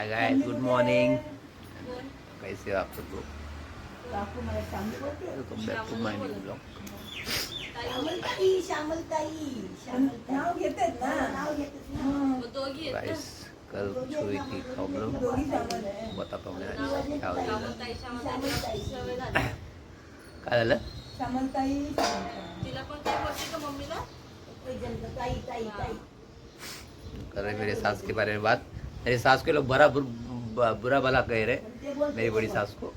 Hi guys, good morning. कैसे हो आप सब लोग? Welcome back to my new blog. Guys, कल कुछ हुई थी प्रॉब्लम, बताता हूँ मैं आज क्या हुई। काय झालं? कर रहे मेरे सास के बारे में बात। मेरी सास के लोग बुरा भला कह रहे मेरी बड़ी सास को।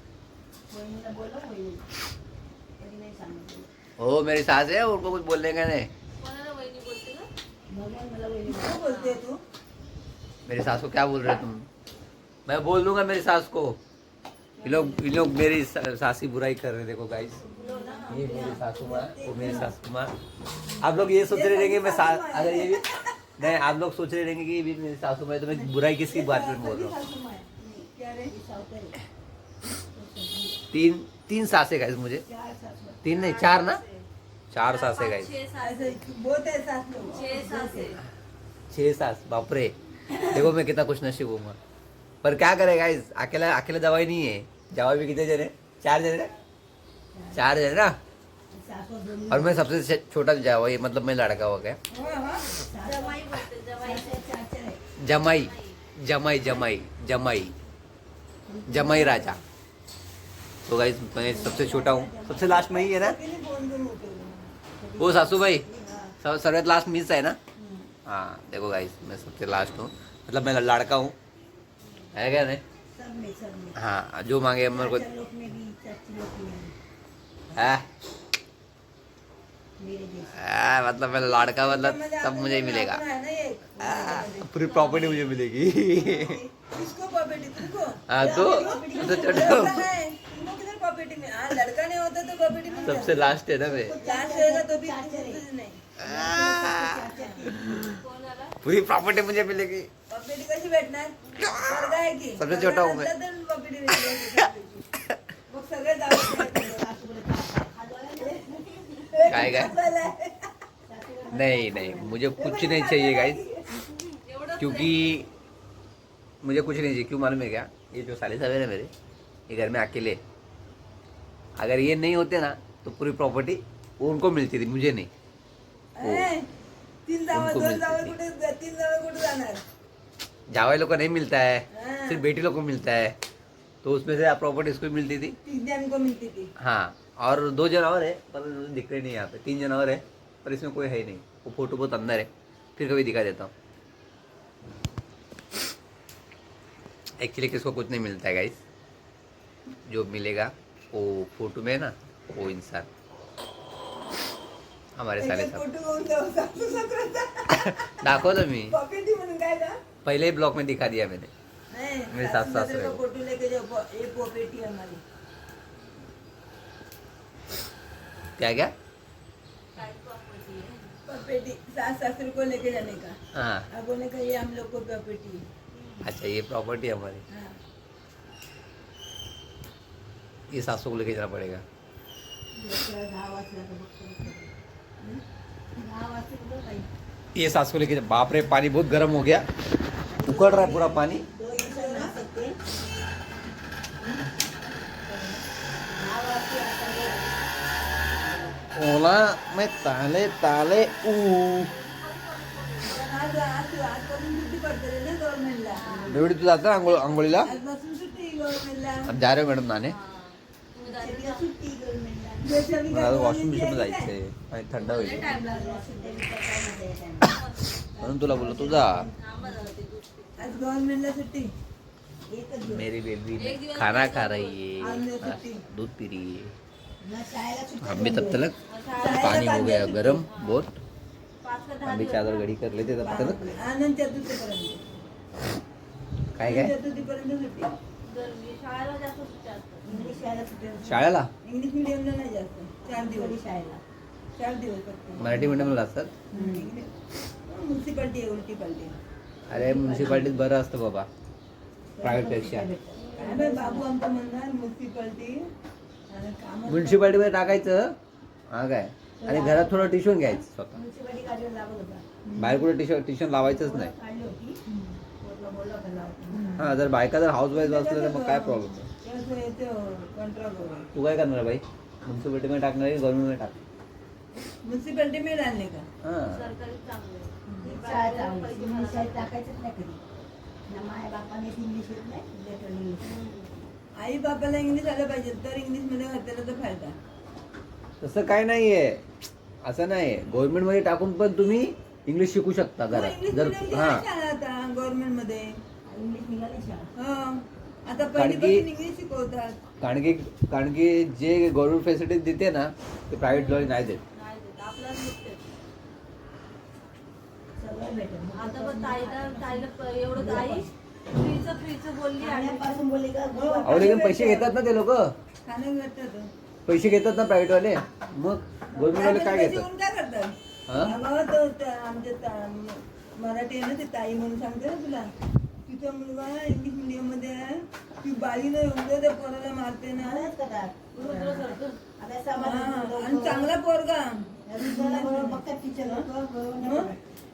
ओ मेरी सास है, उनको कुछ बोलने का नहीं। मेरी सास को क्या बोल रहे तुम? मैं बोल दूंगा मेरी सास को। ये लोग मेरी सास की बुराई कर रहे। देखो गाइस, ये मेरी सासू माँ, वो मेरी सासू माँ। आप लोग ये सोच रहे रहेंगे मैं अगर ये भी नहीं, आप लोग सोच रहे रहेंगे कि ये भी मेरी सासू माँ है, तो मैं बुराई किसकी बात में बोल रहा हूँ। तीन सासे गाइस मुझे। तीन नहीं, चार ना, चार सासे गाइस। 6 सास, बाप रे। देखो मैं कितना खुश नसीब हूँ। पर क्या करे गाइस, अकेला अकेला दवाई नहीं है। जवाई भी कितने जने? 4 जने, 4 जने ना। और मैं सबसे छोटा जवाई, मतलब मैं लड़का हो गया। जमाई जमाई जमाई जमाई जमाई राजा। तो गाइस मैं सबसे छोटा हूँ, सबसे लास्ट में ही है ना वो सासू भाई। सर्वात लास्ट मीच है ना। हाँ देखो गाइस, मैं सबसे लास्ट हूँ, मतलब मैं लड़का हूँ, है क्या नहीं? हाँ, जो मांगे मेरे को मतलब मैं लड़का, मतलब सब मुझे ही मिलेगा। पूरी प्रॉपर्टी मुझे मिलेगी। किसको प्रॉपर्टी? तुमको? हाँ तो प्रॉपर्टी में लड़का नहीं होता तो प्रॉपर्टी में सबसे लास्ट है ना मैं। लास्ट रहेगा तो भी नहीं। पूरी प्रॉपर्टी मुझे मिलेगी। प्रॉपर्टी कैसी बैठणार? स्वर्ग आहे की? सबसे छोटा हूँ मैं। प्रॉपर्टी मग सगळे जाऊ काय नहीं नहीं, मुझे कुछ नहीं चाहिए गाइस, क्योंकि मुझे कुछ नहीं चाहिए। क्यों मालूम है क्या? ये जो साले सब है ना मेरे, ये घर में अकेले, अगर ये नहीं होते ना तो पूरी प्रॉपर्टी वो उनको मिलती थी, मुझे नहीं। तीन जावं, उनको दोन मिलती जावं थी। कुठे, तीन जावं कुठे जाणार? जावाई लोग को नहीं मिलता है, हाँ। सिर्फ बेटी लोग को मिलता है। तो उसमें से प्रॉपर्टी इसको मिलती थी। 3 जन को मिलती थी। हाँ, और 2 जानवर है पर दिख रहे नहीं यहाँ पे। 3 जानवर है पर इसमें कोई है ही नहीं। वो फोटो बहुत अंदर है, फिर कभी दिखा देता हूँ। एक्चुअली किसको कुछ नहीं मिलता है गाइस, जो मिलेगा वो फोटो में है ना, वो इंसान हमारे साले सब। फोटो घेऊन जाऊ सासू सासऱ्याचा. दाखवलं मी, प्रॉपर्टी म्हणून काय का? पहले ही ब्लॉग में दिखा दिया मैंने। नहीं, मेरे सास सासू ससुर का है। फोटो लेके जाओ, ये प्रॉपर्टी है हमारी। क्या क्या? प्रॉपर्टी सास ससुर को लेके जाने का। हाँ, अब बोलने का ये हम लोग को प्रॉपर्टी है। अच्छा ये प्रॉपर्टी हमारी, हाँ। ये सासू को लेके जाना पड़ेगा। लेकरं 10 वाजता तर बघतो. 10 वाजता कुठं काही? ये सास को लेके बाप रे, पानी बहुत गर्म हो गया, उकड़ रहा है पूरा पानी। 2 इंसान आ सकते. 10 वाजता आता ओला मैं ताले ताले आजपासून सुट्टी पडते रे ना गव्हर्नमेंटला. बेवडी तू जाता आंघोळीला? आजपासून सुट्टी गव्हर्नमेंटला. अब जा रहे हो मॅडम नाने? सुट्टी गव्हर्नमेंटला. मला वॉशिंग मशीन जायचंय आणि थंड होईल म्हणून तुला बोललो तू जा। आज गव्हर्नमेंटला सुट्टी. एकच दिवस. मेरी बेबी खाना खा रही है, दूध पी रही है। हम भी तब तक पानी हो गया गरम बहुत, हम भी चादर घडी कर लेते तब तक। आनंद चतुर्थीपर्यंत. काय काय चतुर्थीपर्यंत सुट्टी. इंग्लिश शाळेला सुट्टी असते. शाळेला? इंग्लिश मिडियमला नाही जास्त. 4 दिवस शाळेला. 4 दिवस फक्त. मराठी मीडियमला असतात? म्युन्सिपाल्टी आहे, उलटी पाल्टी. अरे म्युन्सिपाल्टीत बरं असतं बाबा प्रायव्हेट पेक्षा। काय बाई बाबू आमचं म्हणणार म्युन्सिपाल्टी आणि कामं. म्युन्सिपाल्टीमध्ये टाकायचं, हा काय, आणि घरात थोडं ट्युशन घ्यायचं स्वतः. म्युन्सिपाल्टी गाडीवर लागत होता. बाहेर कुठे ट्युशन लावायचंच नाही। काढली होती. बोलला का लावतो. हा, जर बायका जर हाऊस वाईफ असलं तर मग काय प्रॉब्लेम आहे. त्याचं येतं कंट्रोल करून. तू काय करणार बाई? म्युन्सिपालिटीमध्ये टाकणार की गव्हर्नमेंटमध्ये टाक? म्युन्सिपालिटी मिळेल आणले का? हां, सरकारी चांगलं आहे. शाळेत आवडते. इंग्लिश शाळेत टाकायचंच नाही कधी. ना माझ्या बापाने इंग्लिश येत नाही, लेटर इंग्लिश. आई बापाला इंग्लिश आलं पाहिजे तर इंग्लिश मध्ये घातलेला तर फायदा. तसं काय नाहीये, असं नाही. गव्हर्नमेंटमध्ये टाकून पण तुम्ही इंग्लिश शिकू शकता हो, घरात इंग्लिश जर. medium ची हां, आहे शाळा आता गव्हर्नमेंट मध्ये. इंग्लिश निघाली शाळा. हो. आता कारण पहिलीपासून की- इंग्लिश शिकवतात. कारण की जे गव्हर्नमेंट फॅसिलिटीज देते ना ते प्रायव्हेट लॉ नाही देत. नाही देत, आपल्याला निघते. सगळं भेटेल. आता पण ताईला एवढं आई फ्रीचं बोलली आणि खाण्यापासून बोलली का? अहो लेकिन पैसे घेतात ना ते लोक, खाणं भेटतं. पैसे घेतात ना प्रायव्हेट वाले. मग गव्हर्नमेंट वाले काय पैसे घेतात? घेऊन काय करतात? हा? अगं तो मराठी आहे ना, ती ताई म्हणून सांगते ना तुला. तिचा मुलगा इंग्लिश मीडियम मध्ये आहे. ती बाईनं एवढं त्या पोराला मारते ना. रुद्र सरतो. हा, आणि चांगला पोरगा.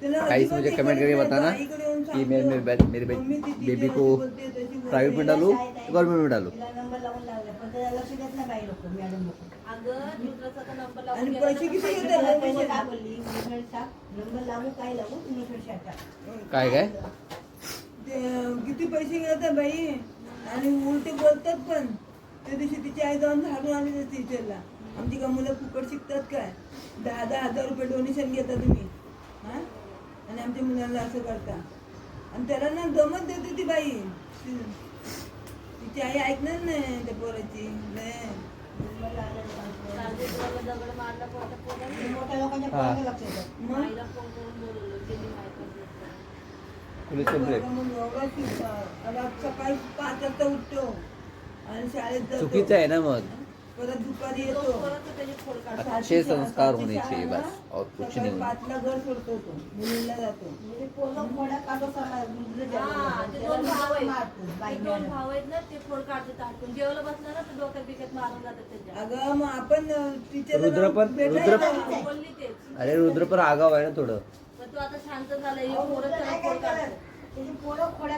गाइस मुझे कमेंट करके बताना कि मेरे बेबी को प्राइवेट में डालूं गवर्नमेंट में डालूं. अगं रुद्राचा तर नंबर लावून आणि गेला पैसे तर किती पैसे घेतात? पैसे पैसे टाक. काय काय ते किती पैसे घेतात बाई, आणि उलटे बोलतात पण. त्या दिवशी तिची आई जाऊन झाडून आली टीचरला. आमची का मुलं फुकट शिकतात काय? 10,000 रुपये डोनेशन घेता तुम्ही, हा? आणि आमच्या मुलांना असं करता. आणि त्याला ना दमत देते ती बाई. तिची आई ऐकणार नाही त्या पोराची. नाही. चालते दगड मारला पोटात मोठ्या लोकांच्या हा. पोराला लक्ष येतं. मग? आईला फोन करून बोलवलं गेली माहिती पोलीस कंप्लेंट. मग एवढा शिकतात. आता सकाळी 5 वाजता उठतो आणि शाळेत जातो. चुकीचं आहे ना मग. परत दुपारी येतो. परत त्याचे फोड काढ. अच्छे संस्कार होने चाहिए बस और कुछ सकाळी नहीं. 5ला घर सोडतो तो, मुलीला जातो. हा, ते दोन भाव आहेत. ते दोन भाव आहेत ना, ते फोड काढतात हातून. जेवलं बसलं ना तर डोक्यात बिक्यात मारून जातात त्याच्या. अगं मग आपण टीचरला रुद्र पण- हा, बोलली तेच. अरे रुद्र पण आगाव आहे ना थोडं. पण तू आता शांत झाला, हे पोरं त्याला फोड काढतात.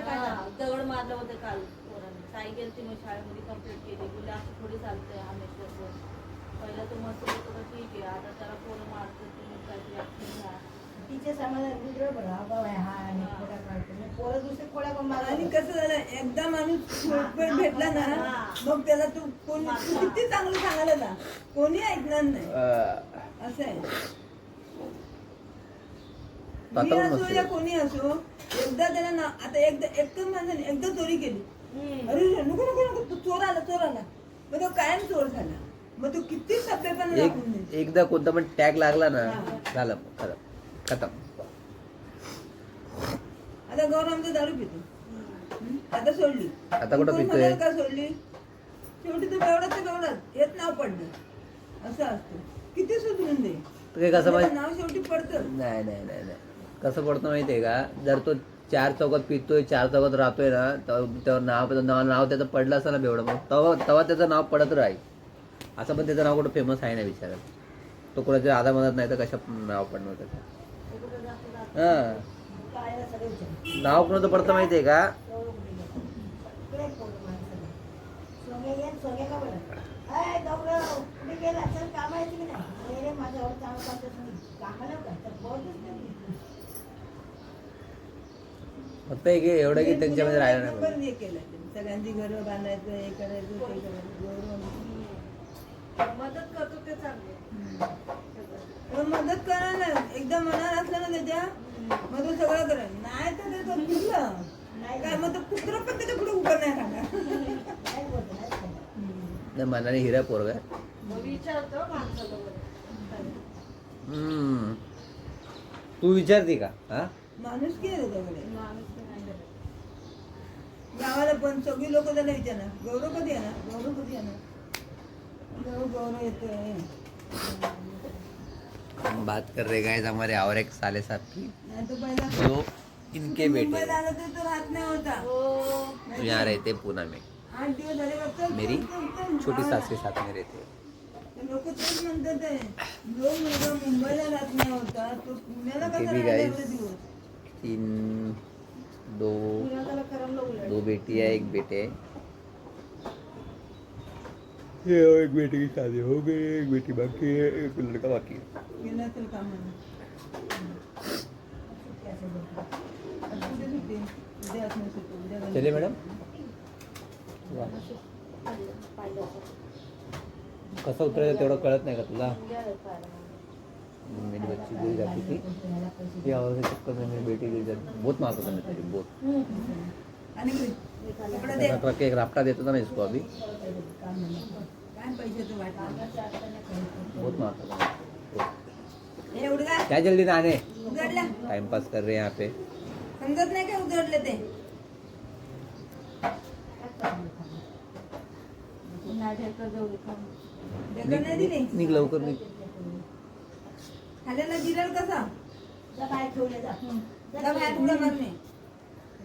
हा, दगड मारलं होतं काल पोरांनी. ताई गेलती मग शाळेमध्ये कंप्लीट केली. बोलले असं थोडी चालतंय हमेश्वर. पहिला तो मस्त होतो तर ठीक आहे, आता त्याला पोरं मारतात तुम्ही काहीतरी action घ्या. आणि कसं झालं, एकदा माणूस फुटफुट भेटला ना, मग त्याला तू कोणी तू किती चांगलं सांगायला ना, कोणी ऐकणार नाही. असं आहे. मी आता पण असो मस्त या आहे. कोणी असो, एकदा त्याला ना, आता एकच माणसाने एकदा चोरी केली. हम्म. अरे नको नको नको, तू चोर आला. मग तो कायम चोर झाला. मग तो किती सभ्यपणा दाखवून दे. एकदा कोणता पण टॅग लागला ना झालं खरं खतम. आता गौरव आमचं दारू पितो. आता सोडली. आता कुठं कोण पितोय? म्हणाल का सोडली? शेवटी तो बेवडाच तर बेवडाच, हेच नाव पडलं. असं असतं. किती सुधरून दे, तर काय कसं त्याचं माहिती? नाव शेवटी पडतं. नाही कसं पडतं माहिती आहे का? जर तो 4 चौकात पितोय 4 चौकात राहतोय ना, तेव्हा नाव त्याचं पडलं असतं ना बेवडं, मग तेव्हा त्याचं नाव पडत राहील. असं पण त्याचं नाव कुठं फेमस आहे ना विचारात. तो कोणाच्या आधा मनात नाही तर कशा नाव पडणार त्याचं. हां, पायाला सगळे विचार. नाव कोणाचं पडतं माहिती आहे का? सोन्या का बरं? अय गौरव, कुठे गेला? चल, कामं आहेत की नाही? अरे रे, माझं एवढं चांगलं काम करतो मी. कामाला का? तर बोलतच नाही. फक्त एक एवढं की त्यांच्यामध्ये राहायला नाही पण पाहिजे. हे केलं त्यांनी. सगळ्यांची घरं बांधायचं, हे करायचं, ते करायचं. गौरव मदत करतो ते चांगलं. पण मदत करा ना, एकदा मनात असलं ना त्याच्या, मग तो सगळं करेल. नाही तर ते कुठलं काय, मग तो कुत्र पण त्याच्या पुढे उभं नाही राहणार. नाही, मनाने हिरा पोरगा आहे. मग विचारतो माणसाला वगैरे. तू विचारते का? हा, माणूस की आहे त्याच्याकडे. माणूस तर नाही करत. गावाला पण सगळी लोक त्याला विचारणार, गौरव कधी येणार? गौरव येतोय. हम बात कर रहे गाइस हमारे और एक साले साहब की, नाही तो पहिला जो इनके बेटे मुंबईला आला तर तो राहत नाही होता. तो यहाँ रहते पुणे में. 8 दिवस झाले बघ, चल, मेरी चल, चल, चल. छोटी सास के साथ में रहते. लोक तेच म्हणतात आहे. जो मुलगा मुंबईला राहत नाही होता तो पुण्याला ते कसा बी राहिला guys. एवढे दिवस? दो पुण्याला करमलं उलट. 2 बेटी है, 1 बेटे है. ये एक बेटी की शादी हो गई, एक बेटी बाकी है, एक लड़का बाकी है. गेला तर कामाला. आज कुठे सुट्टी? उद्या असणार सुट्टी. उद्या घरी. चलिए मैडम. पाहिलं. कसं उतरायचं तेवढं कळत नाही का तुला? गेलं पाहिलं. मेरी बच्ची गिर जाती थी, ये आवाज़ के चक्कर में मेरी बेटी गिर जाती. बहुत मारता था मैं तेरी, बहुत. आणि घरी. कपडा दे. रख के एक रापटा देता था ना इसको अभी, काय पैशाचं वाटलं? बहुत मारता था बहुत. हे उडगा क्या जल्दी ना आने, उघडला. टाइम पास कर रहे हैं यहाँ पे. समजत नाही का उघडले ते? पुन्हा ढेकर जाऊ दे खाऊन. ढेकळं नाही दिली. निघ लवकर निघ. खाल्याला दिलं कसं? जा बाहेर ठेवले जा. जा बाहेर उड्या मारणे.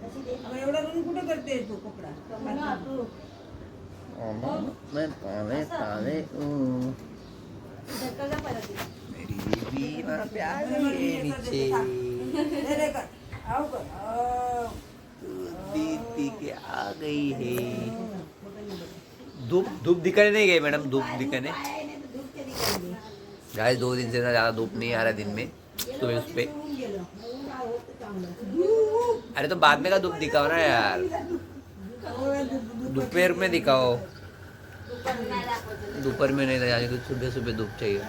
अगं एवढा रूम कुठे करते तू कपडा? पुन्हा तू मैं ताने ताने ढेकर जा पहिला तू. मेरी बीवी वहाँ पे आ गई है नीचे. दे रे कर. आओ कर. दूध पी के आ गई है. धूप धूप दिखाने नहीं गए मैडम, धूप दिखाने. गाइस 2 दिन से ना ज़्यादा धूप नहीं आ रहा दिन में, सुबह उस पे. अरे तो बाद में का धूप दिखाओ ना यार, दोपहर में दिखाओ. दुपारी नाही दाखवायचं. दोपहर में नहीं जाने को, सुबह सुबह धूप चाहिए,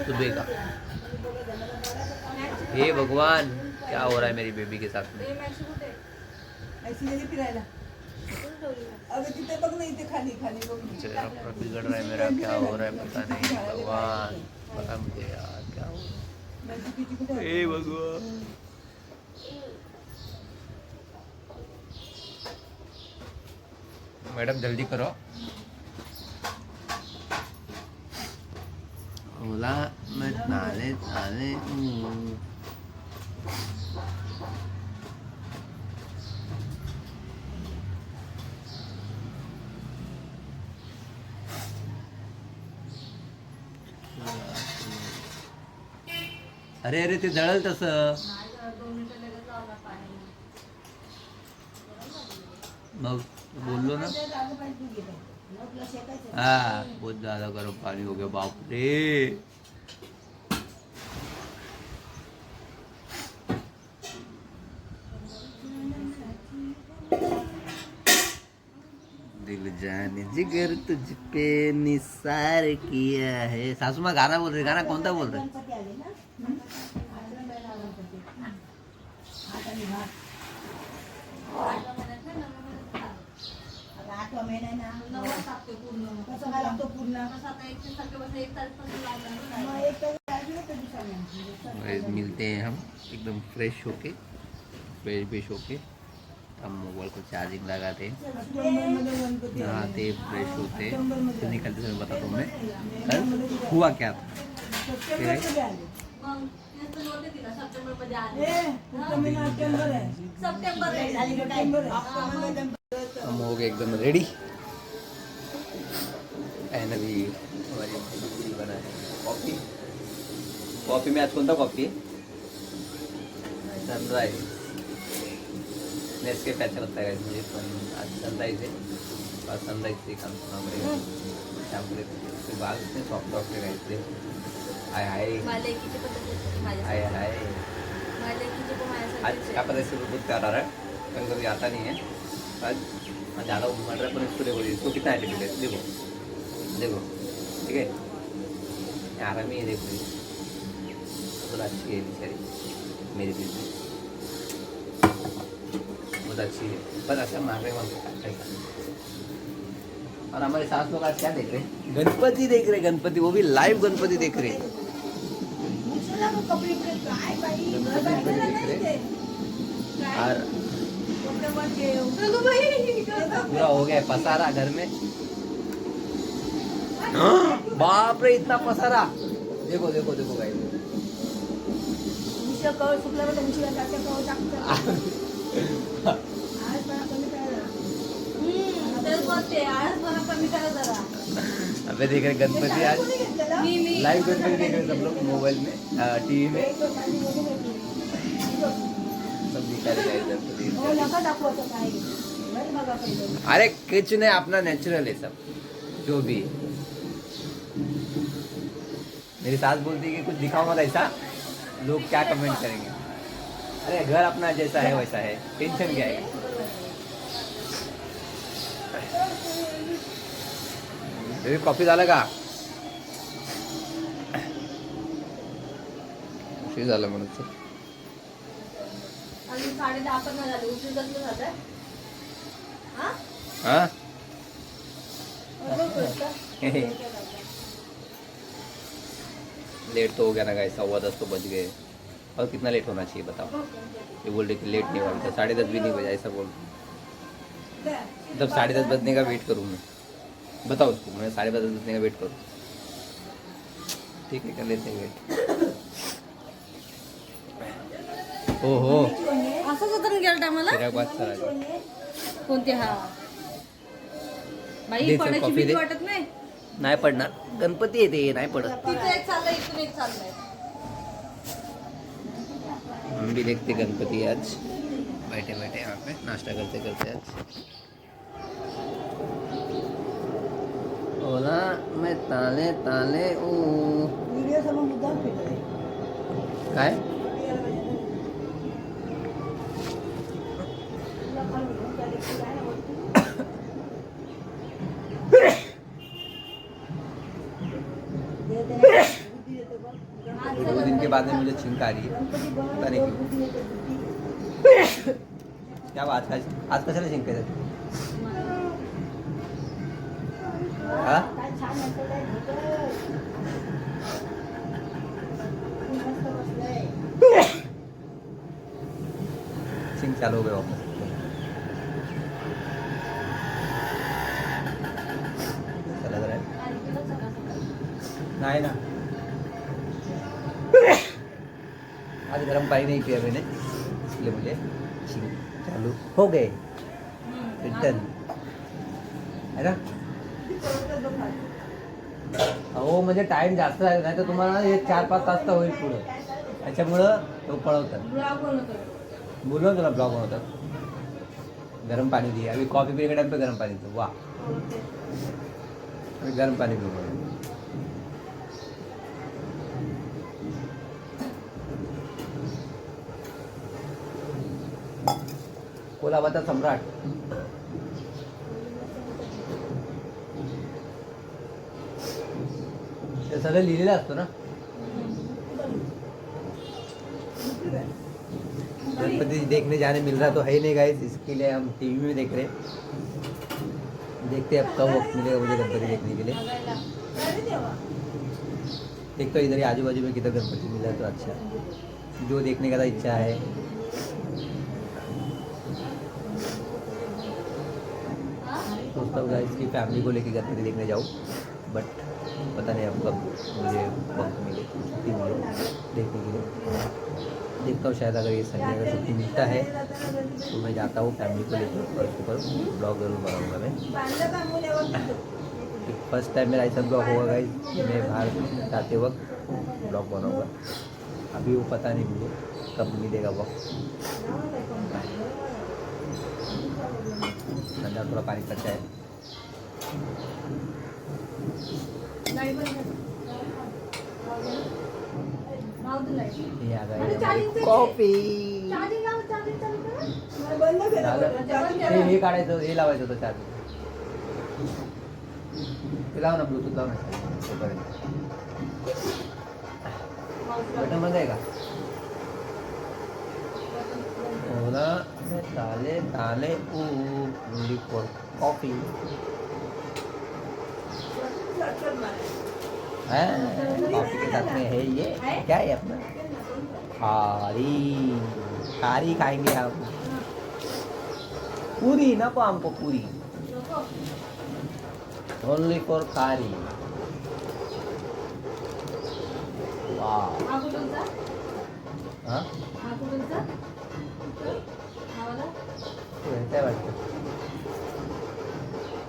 सुबह का. हे भगवान, क्या हो रहा है मेरी बेबी के साथ में. हे मॅक्सी कुठे? ऐसी गेली फिरायला. कुठे ठेवली? अगं तिथे बघ ना, इथे खाली खाली बघ. चेहरा पूरा बिगड़ रहा है मेरा, क्या हो रहा है पता नहीं. भगवान पता मुझे यार क्या हो रहा मैं चुकीची कुठे है. होती? हे भगवान. मैडम जल्दी करो. ओला मैं नाले नाले अरे अरे ते जळल तसं. नाही जरा 2 मिनिटं लगेच लावणार पाणी. मग बोललो ना. ते जागं पाहिजे तू गेलं. मग तुला शेकायचं. हाँ बहुत ज्यादा गर्म पानी हो गया बाप रे. दिल जाने जिगर तुझ पे निसार किया है. सासू माँ गाना बोल रहे, गाना कौन सा बोल रहे? गणपती आले ना? हात आणि भात. आता 8वा महिना आहे ना. नवरा टाकते पूर्ण. कसं काय लागतो पूर्ण? कसं आता 1 तारखेपासून 1 तारखेपासून लावणार मग नाही. एक तर राहिलं तर दिवसाने. Guys, मिलते हैं हम एकदम फ्रेश होके, फ्रेश होके. हम मोबाइल को चार्जिंग लगाते हैं, ऑक्टोबरमध्ये गणपती आले. नहाते फ्रेश होते, फिर निकलते समय बताता हूँ मैं कल हुआ क्या था. सप्टेंबरमध्ये आले. मग तेच तर नव्हते तिला सप्टेंबरमध्ये आले. ए, पुढचा महिना ऑक्टोबर आहे. सप्टेंबर आहे. सप्टेंबर आहे. ऑक्टोबरमध्ये गणपती. हम हो गए एकदम रेडी. एंड अभी हमारी खिचड़ी बना है. कॉफ़ी, कॉफ़ी में आज कौन सा कॉफ़ी है? सनराइज. नेस्के अच्छा लगता है मुझे, पण आज सनराइज है. और सनराइज से काम करना पड़ेगा. चॉकलेट उसके बाद उसने सॉफ्ट सॉफ्ट लगाए. हाय हाय माझ्या लेकीचे पण तसेच हाय माझ्या हाय. माझ्या लेकीचे पण आज माझ्यासारखेच क्या आहे. पता इससे बहुत प्यार आ रहा है, कभी कभी आता नहीं है. आज ज़्यादा उमड़ रहा है, पर इसको देखो, इसको कितना एटीट्यूड है. देखो देखो, ठीक है. आराम ही है, देखो बहुत अच्छी है बेचारी मेरी बीवी, बहुत अच्छी है. बस ऐसा मार रहे वहाँ. और हमारे सास लोग आज क्या देख रहे हैं? गणपति देख रहे हैं. गणपति, वो भी लाइव गणपति देख रहे हैं. दुसऱ्याला मग कपडे बिपडे काय बाई, घर गणपति बांधलेलं देख नाही रहे ते. हैं. और कपडे पण ठेव. अगं बाई, पूरा हो गया पसारा घर में. बाप रे इतना पसारा. देखो देखो देखो भाई. उशिरा कवळ सुकल्यावर उशिरा जाते कवळ टाकतात. आज मला कमी करायला. तेच बोलते, आळसपणा कमी करा जरा. अबे देख रहे गणपति आज कोणी घेतलेलं? मी लाइव गणपति देख रहे सब लोग मोबाइल में, टीवी में एक तो खाली बोलून घेतली. सब दिखा रहे हैं गणपति. नका दाखवू असं काय बरं बघा पहिलं. अरे कुछ नहीं, अपना नेचुरल है सब जो भी है. मेरी सास बोलती है कि कुछ दिखाओ मत ऐसा, लोग क्या कमेंट करेंगे. अरे घर अपना जैसा है वैसा है, टेंशन क्या है. बेबी कॉफी झालं का? उशीर झालं म्हणून तर. अजून 10:30 पण नाही झाले, उशीर कसं झालंय? हा? हाँ बरोबर बोलता. लेट तो हो गया ना गाइस, 10:15 तो बज गए. और कितना लेट होना चाहिए बताओ. ये बोल रही कि लेट नहीं हुआ अभी तक, 10:30 भी नहीं बजा, ऐसा बोल. मतलब 10:30 बजने का वेट करूँ मैं. बताओ उसको मैं 10:30 बजने का वेट करूँ. ठीक है कर लेते हैं वेट. ओहो असंच होतं ना गेल्या टायमाला. तेरा बात चला. कोणते हा बाई दे चल, पडायची कॉफी भीती दे. वाटत नाही. नाही पडणार, गणपती येते नाही पडत. तिथे एक चाललंय, इथून एक चाललंय. हम भी देखते गणपति आज, बैठे बैठे यहाँ पे नाश्ता करते करते आज. ओला मैं ताले ताले ओ. व्हिडिओ समोर मुद्दाम फिरतोय. काय दो दिन के बाद में मुझे छींक आ रही है, पता नहीं क्यों. क्या बात है, आज कशाला छींक आहे? हाँ छींक चालू हो गया वापस. ऐसा लग रहा है. नहीं ना, आज गर्म पानी नहीं पिया मैंने, इसलिए मुझे छींक चालू हो गए. रिटर्न है ना. हो म्हणजे टाइम जास्त आहे, नाही तर तुम्हाला एक 4-5 तास तर होईल पुढं. त्याच्यामुळं तो पळवतात. ब्लॉग बनवतोय. बोलो तुला ब्लॉग बनवतात. गरम पानी दिया अभी, कॉफी पीने के टाइम पे गरम पानी दो. वाह, अभी गरम पानी पीऊंगा. कोल्हाबादचा सम्राट. ते सगळं लिहिलेलं असतं ना. गणपति देखने जाने मिल रहा तो है ही नहीं गाइस, इसके लिए हम टीवी में देख रहे हैं. देखते हैं अब कब वक्त मिलेगा मुझे गणपति देखने के लिए. देखते इधर ही आजू बाजू में किधर गणपति मिला तो अच्छा, जो देखने का तो इच्छा है. सोचता हूँ गाइस की फैमिली को लेके गणपति देखने जाऊँ, बट पता नहीं अब कब मुझे वक्त मिले, छुट्टी मिले देखने के लिए. देखता हूँ शायद अगर ये संडे अगर छुट्टी मिलता है तो मैं जाता हूँ फैमिली को लेकर, और उसके ऊपर ब्लॉग जरूर बनाऊँगा मैं. फर्स्ट टाइम मेरा ऐसा ब्लॉग होगा गाइस, मैं बाहर जाते वक्त ब्लॉग बनाऊँगा. अभी वो पता नहीं मुझे कब मिलेगा वक्त. ठंडा थोड़ा पानी कच्चा है. ये आ गया कॉफी. बंद झालं. केलं. हे काढायचं, हे लावायचं होतं चार्ज. ते लाव ना, ब्लूटूथ लाव ना तोपर्यंत. बटन बंद आहे का? ओला ताले ताले ओनली फॉर कॉफी. कॉफी के साथ में है ये क्या है अपना खारी. खारी खाएंगे हम. पूरी नको हमको, पूरी ओनली फॉर खारी. वाह. हा कुठूनचा? हाँ हा कुठूनचा? हा वाला? तो काय वाटतं,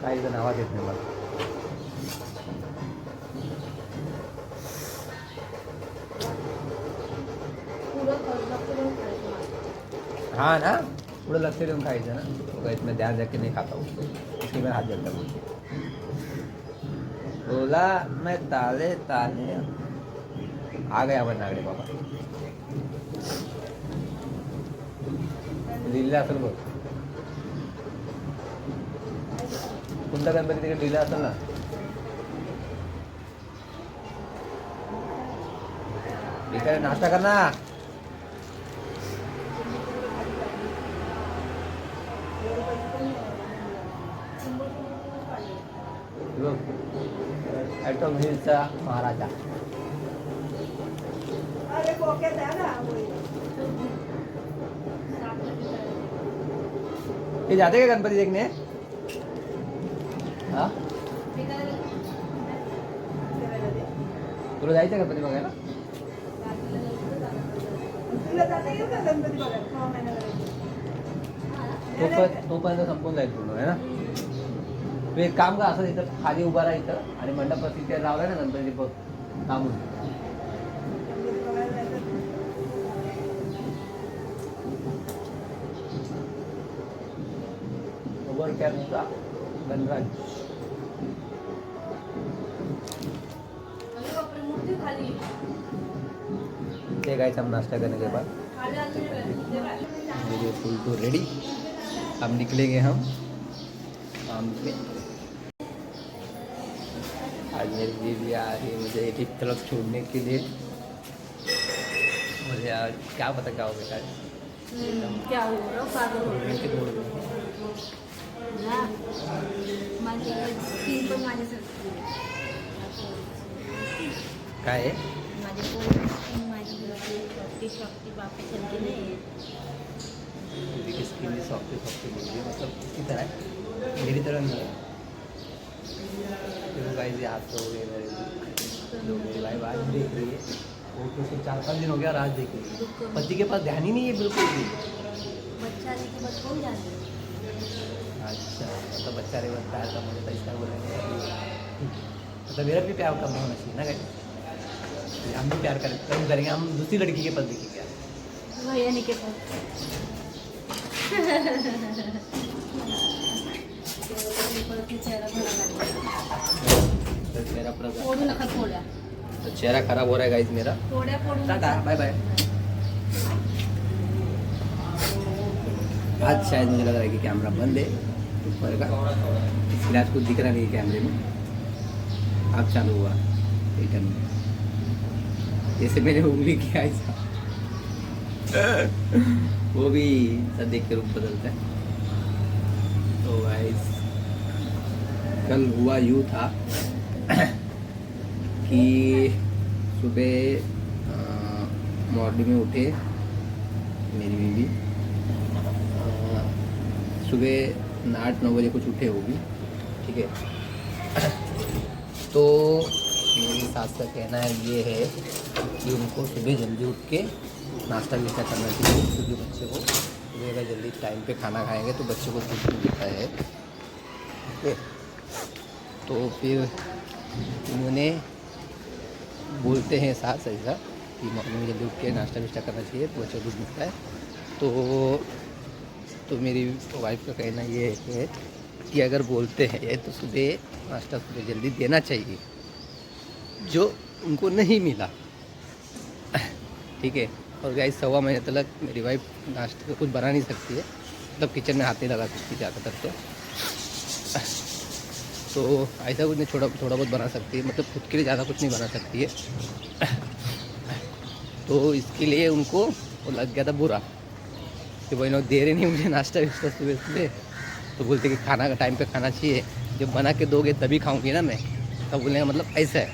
काही जण आवाज येत नाही मला. पुढं लक्ष देऊन खायचं. हाँ ना, थोड़ा लगते हुए खाई ना, तो इसमें ध्यान रख के नहीं खाता हूँ, इसलिए मेरा हाथ जलता बोलते। बोला मैं ताले ताले आ गया अपन नागडे बाबा लिहिलं असेल बघ, कोणता गणपती तिकडे लिहिलं असेल ना. इकडे नाश्ता कर ना. ॲटॉम हिलचा महाराजा. अरे कोक्या द्या ना ये जाते का गणपती देखने? हाँ तुला जायचं गणपती बघायला? तुला जाता येईल का गणपती बघायला 6 महिन्याला? तोपर्यंत संपून जाईल पूर्ण आहे ना. तू एक काम कर, असं इथं खाली उभा राहा इथं आणि मंडपात तिथे लावलाय ना गणपती बघ थांबून. गणपती बघायला जायचं. ओव्हर कॅपचा गणराज. अरे बापरे, मूर्ती खाली ते गाइस हम नाश्ता करने के बाद खाली आली मेरे फुल तो रेडी, अब निकलेंगे हम शाम पे. आज मेरी दीदी आ रही है मुझे एक तरफ छोड़ने के लिए. मुझे आज क्या पता क्या हो बेटा. क्या हो रहा पागल हो रहा ना माझे स्किन पण माझ्यासारखी काय आहे? माझे पोर स्किन माझी शॉक्टी शॉक्टी बापासारखी नाही आहे. दीदी की स्किन भी सॉफ्टी बोल रही है, मतलब इसी तरह है, मेरी तरह नहीं है. तो गाइस ये हाथ हो गए मेरे लोग. मेरी वाइफ आज देख रही है, वो तो उसको 4-5 दिन हो गया और आज देख रही है. पति के पास ध्यान ही नहीं है बिल्कुल भी. बच्चा आने के बाद कौन जाने. अच्छा मतलब बच्चा रे बनता है तो मुझे तो इसका बोलेंगे मतलब मेरा भी प्यार कम होना चाहिए ना गाइस. हम भी प्यार करेंगे, हम दूसरी लड़की के पास देखेंगे. भैया नहीं के पास चेहरा भरा लागला. तो चेहरा पूरा फोडू नका थोड्या तो चेहरा खराब हो रहा है गाइस मेरा. थोड्या फोडू टाटा नका. Bye bye. आज शायद मुझे लग रहा है कि कैमरा बंद है ऊपर का, इसलिए आज कुछ दिख रहा नहीं है कैमरे में. अब चालू हुआ रिटर्न में, जैसे मैंने उंगली किया ऐसा वो भी सब देख के रूप बदलता है. तो गाइस कल हुआ यूँ था कि सुबह मॉर्निंग में उठे मेरी बीवी, सुबह 8-9 बजे कुछ उठे होगी, ठीक है. तो मेरी सास का कहना है ये है कि उनको सुबह जल्दी उठ के नाश्ता वास्ता करना चाहिए, क्योंकि बच्चे को सुबह अगर जल्दी टाइम पे खाना खाएंगे तो बच्चे को कुछ नहीं मिलता है. ओके, तो फिर उन्होंने बोलते हैं सास ऐसा कि मॉर्निंग में जल्दी उठ के नाश्ता वास्ता करना चाहिए तो बच्चे को दूध मिलता है. तो मेरी वाइफ का कहना ये है कि अगर बोलते हैं तो सुबह नाश्ता सुबह जल्दी देना चाहिए जो उनको नहीं मिला, ठीक है. और गाइस 1.25 महीने तक मेरी वाइफ नाश्ते कुछ बना नहीं सकती है, मतलब किचन में हाथ नहीं लगा सकती ज़्यादातर. तो ऐसा कुछ नहीं, थोड़ा बहुत बना सकती है, मतलब खुद के लिए ज़्यादा कुछ नहीं बना सकती है. तो इसके लिए उनको वो लग गया था बुरा कि भाई लोग दे रहे नहीं मुझे नाश्ता वास्ता सुबह. तो बोलते कि खाना का टाइम पे खाना चाहिए, जब बना के दोगे तभी खाऊंगी ना मैं. तब बोलेंगे मतलब ऐसा है.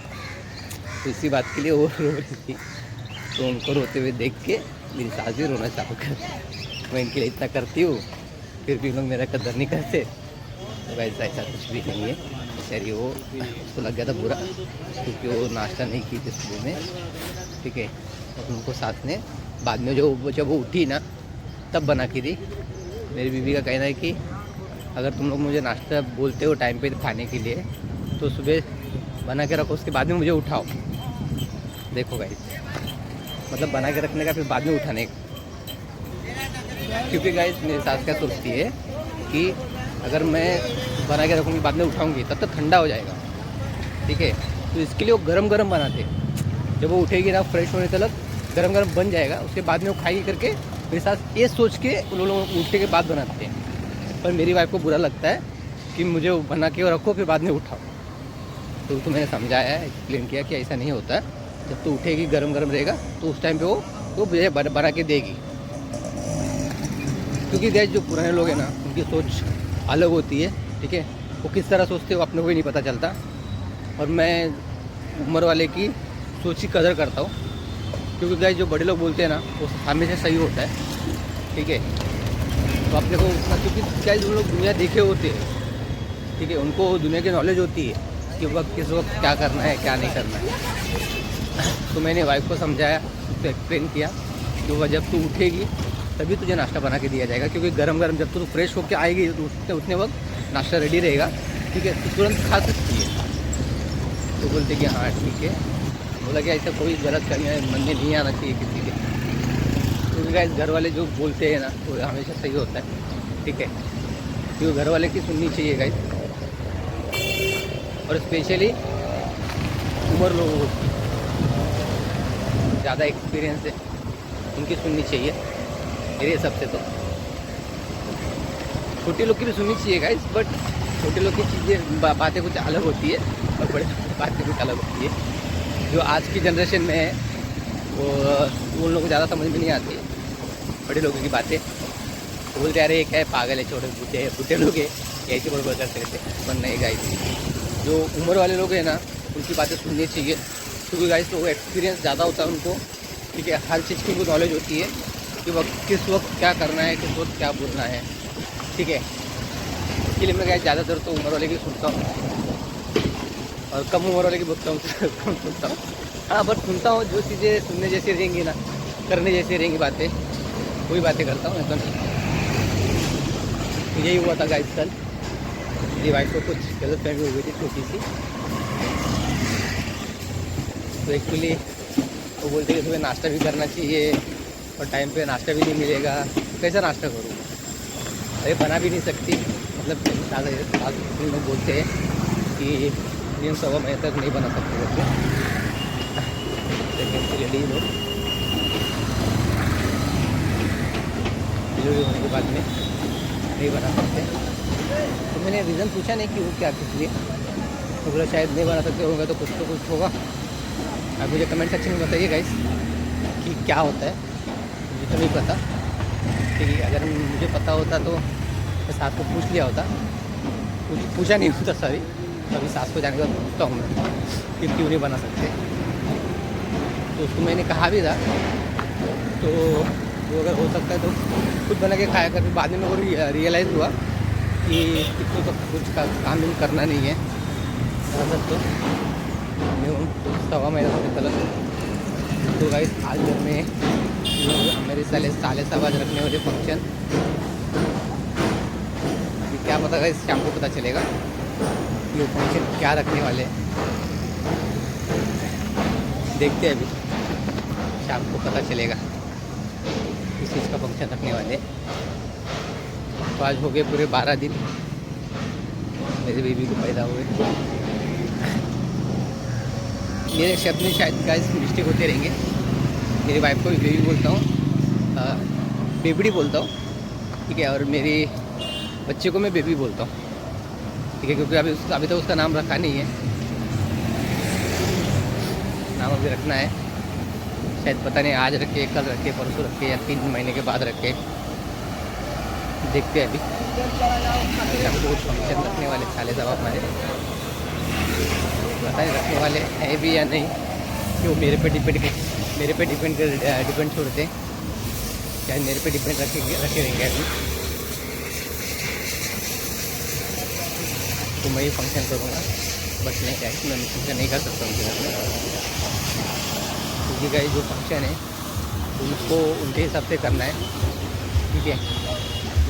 तो इसी बात के लिए वो रो रही थी. तो उनको रोते हुए देख के मेरी सास भी रोना चालू कर. मैं इनके लिए इतना करती हूँ फिर भी लोग मेरा कदर नहीं करते. तो वैसा ऐसा कुछ भी नहीं है. बेचारी वो उसको लग गया था बुरा क्योंकि वो नाश्ता नहीं की थी सुबह में, ठीक है. और उनको सास ने बाद में जब वो उठी ना तब बना के दी. मेरी बीवी का कहना है कि अगर तुम लोग मुझे नाश्ता बोलते हो टाइम पे खाने के लिए तो सुबह बना के रखो, उसके बाद में मुझे उठाओ. देखो गाइस, मतलब बना के रखने का फिर बाद में उठाने का. क्योंकि गाइस मेरी सास क्या सोचती है कि अगर मैं बना के रखूँगी बाद में उठाऊँगी तब तक ठंडा हो जाएगा, ठीक है। तो इसके लिए वो गरम गरम बनाते हैं। जब वो उठेगी ना फ्रेश होने तक गरम गरम बन जाएगा, उसके बाद में वो खाएगी करके मेरे साथ ये सोच के उन लोग उठने के बाद बनाते हैं। पर मेरी वाइफ को बुरा लगता है कि मुझे वो बना के रखो फिर बाद में उठाओ। तो उसको मैंने समझाया है, एक्सप्लेन किया कि ऐसा नहीं होता है। जब तो उठेगी गरम गरम रहेगा तो उस टाइम पे वो मुझे बना के देगी। क्योंकि गैस जो पुराने लोग हैं ना उनकी सोच अलग होती है, ठीक है। वो किस तरह सोचते हैं वो अपने को भी नहीं पता चलता। और मैं उम्र वाले की सोच की कदर करता हूँ, क्योंकि गैस जो बड़े लोग बोलते हैं ना वो हमेशा सही होता है, ठीक है। तो अपने को उतना, क्योंकि क्या जो लोग दुनिया देखे होते हैं, ठीक है, उनको दुनिया की नॉलेज होती है कि वक्त किस वक्त क्या करना है क्या नहीं करना है। तो मैंने वाइफ को समझाया, उसको एक्सप्लेन किया कि वह जब तू उठेगी तभी तुझे नाश्ता बना के दिया जाएगा, क्योंकि गरम गरम जब तू फ्रेश होकर आएगी तो उतने वक्त नाश्ता रेडी रहेगा, ठीक है, तो तुरंत खा सकती है। तो बोलते कि हाँ ठीक है। बोला कि ऐसा कोई गलत करने मन में नहीं आना चाहिए किसी के, क्योंकि गाइस घर वाले जो बोलते हैं ना वो हमेशा सही होता है, ठीक है। क्योंकि घर वाले की सुननी चाहिए गाइस, और स्पेशली उम्र लोगों की ज़्यादा एक्सपीरियंस है उनकी सुननी चाहिए मेरे हिसाब से। तो छोटे लोग की भी सुननी चाहिए गाइस, बट छोटे लोग की चीज़ें बातें कुछ अलग होती है और बड़े लोग की बातें कुछ अलग होती है। जो आज की जनरेशन में है वो उन लोगों को ज़्यादा समझ में नहीं आती है बड़े लोगों की बातें। बोलते अरे ये क्या है, पागल है, छोटे बूढ़े लोग हैं, ऐसे बड़े बड़े करते रहते। पर नहीं गाइस, जो उम्र वाले लोग हैं ना उनकी बातें सुननी चाहिए, क्योंकि गाइस तो वो एक्सपीरियंस ज़्यादा होता है उनको, ठीक है। हर चीज़ की उनको नॉलेज होती है कि वक्त किस वक्त क्या करना है, किस वक्त क्या बोलना है, ठीक है। इसके लिए मैं गाइस ज़्यादातर तो उम्र वाले की सुनता हूँ और कम उम्र वाले की बोलता हूँ कम सुनता हूँ। हाँ बट सुनता हूँ, जो चीज़ें सुनने जैसी रहेंगी ना, करने जैसी रहेंगी बातें, वही बातें करता हूँ एकदम। तो यही हुआ था गाइस कल, मेरी वाइफ को कुछ गलत फहमी हो गई थी छोटी सी। तो एक्चुअली वो बोलते कि सुबह नाश्ता भी करना चाहिए और टाइम पे नाश्ता भी नहीं मिलेगा, कैसा नाश्ता करूँ, अरे बना भी नहीं सकती। मतलब साथ लोग बोलते हैं कि 3 महीने तक नहीं बना सकते करके, लेकिन रेडी लोग डिलीवरी होने के बाद में नहीं बना सकते। तो मैंने रीज़न पूछा नहीं कि वो क्या किस लिए, तो बोला शायद नहीं बना सकते होगा तो कुछ होगा। आप मुझे कमेंट सेक्शन में बताइए गाइस कि क्या होता है, मुझे तो नहीं पता। ठीक है, अगर मुझे पता होता तो मैं सास को पूछ लिया होता, कुछ पूछा नहीं होता सॉरी। अभी सास को जाने के बाद पूछता हूँ मैं कि क्यों नहीं बना सकते। तो उसको मैंने कहा भी था, तो वो अगर हो सकता है तो खुद बना के खाया कर। बाद में मेरे को रियलाइज़ हुआ कि इसको तो कुछ काम भी करना नहीं है तो मैं 1.25 महीना से तलब। तो गाइस आज घर में मेरे साले साबाज रखने वाले फंक्शन, अभी क्या पता गाइस, शाम को पता चलेगा कि वो फंक्शन क्या रखने वाले हैं। देखते हैं, अभी शाम को पता चलेगा किस चीज़ का फंक्शन रखने वाले। तो आज हो गए पूरे 12 दिन मेरे बेबी को पैदा हुए। मेरे शब्द में शायद गाइस मिस्टेक होते रहेंगे। मेरी वाइफ को भी बेबी बोलता हूँ, बेबड़ी बोलता हूँ, ठीक है। और मेरी बच्चे को मैं बेबी बोलता हूँ, ठीक है, क्योंकि अभी तो उसका नाम रखा नहीं है। नाम अभी रखना है, शायद पता नहीं आज रखे, कल रखे, परसों रखे या 3 महीने के बाद रखे, देखते हैं। अभी हमको कुछ फंक्शन रखने वाले साले साहब हमारे, पता नहीं रखने वाले हैं भी या नहीं, कि वो मेरे पे डिपेंड छोड़ते हैं, शायद मेरे पे डिपेंड रखे रहेंगे अभी। तो मैं ही फंक्शन करूँगा, बस नहीं गाइस, मैं फंक्शन नहीं कर सकता उनके घर में, क्योंकि गाइस जो फंक्शन है उनको उनके हिसाब से करना है, ठीक है।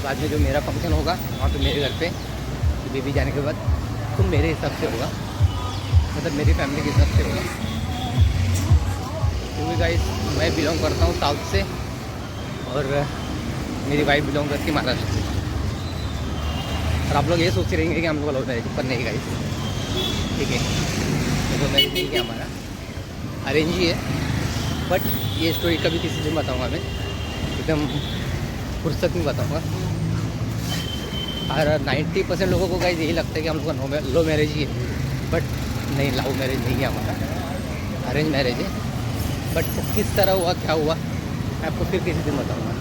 बाद में जो मेरा फंक्शन होगा वहाँ पे मेरे घर पे बेबी जाने के बाद तो मेरे हिसाब से होगा, मतलब मेरी फैमिली के हिसाब से होगा। क्योंकि गाइस मैं बिलोंग करता हूँ साउथ से, और मेरी वाइफ बिलोंग करती है महाराष्ट्र से। और आप लोग ये सोच रहेंगे कि हम लोग लव मैरिज, पर नहीं गाइस, ठीक है, लव मैरिज नहीं है हमारा, अरेंज ही है। बट ये स्टोरी कभी किसी दिन बताऊँगा मैं, एकदम फुर्सत में बताऊँगा। और 90% लोगों को गाइस यही लगता है कि हम लोग का लव मैरिज ही है, बट नहीं, लव मैरिज नहीं है हमारा, अरेंज मैरिज है। बट किस तरह हुआ, क्या हुआ, मैं आपको फिर किसी दिन बताऊँगा।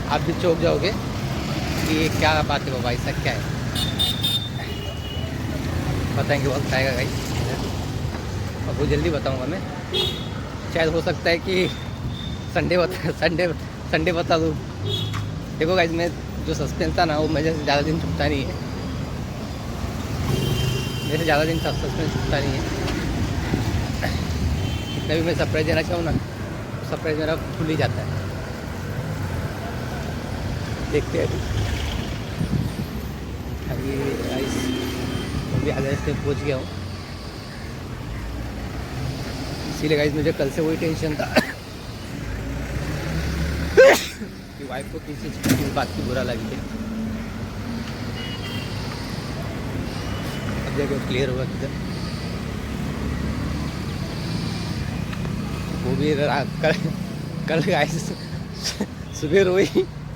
आप भी चौंक जाओगे कि ये क्या बात है बाबा, ऐसा क्या है। बताएंगे वक्त आएगा गाइस, और वो जल्दी बताऊँगा मैं। शायद हो सकता है कि संडे बता दूँ। देखो गाइस, मैं जो सस्पेंस था ना, वो मेरे से ज़्यादा दिन छुपता नहीं है, मेरे ज़्यादा दिन सस्पेंस छुपता नहीं है। कितना भी मैं सरप्राइज देना चाहूँ ना, सरप्राइज मेरा खुल ही जाता है। देखते हैं अभी गाइस, अभी आगे से पहुँच गया हूँ, इसीलिए गाइस मुझे कल से वही टेंशन था कि वाइफ को किसी बात की बुरा लगी है। अब देखो क्लियर हुआ किधर, वो भी कल गाइस सुबह रोई,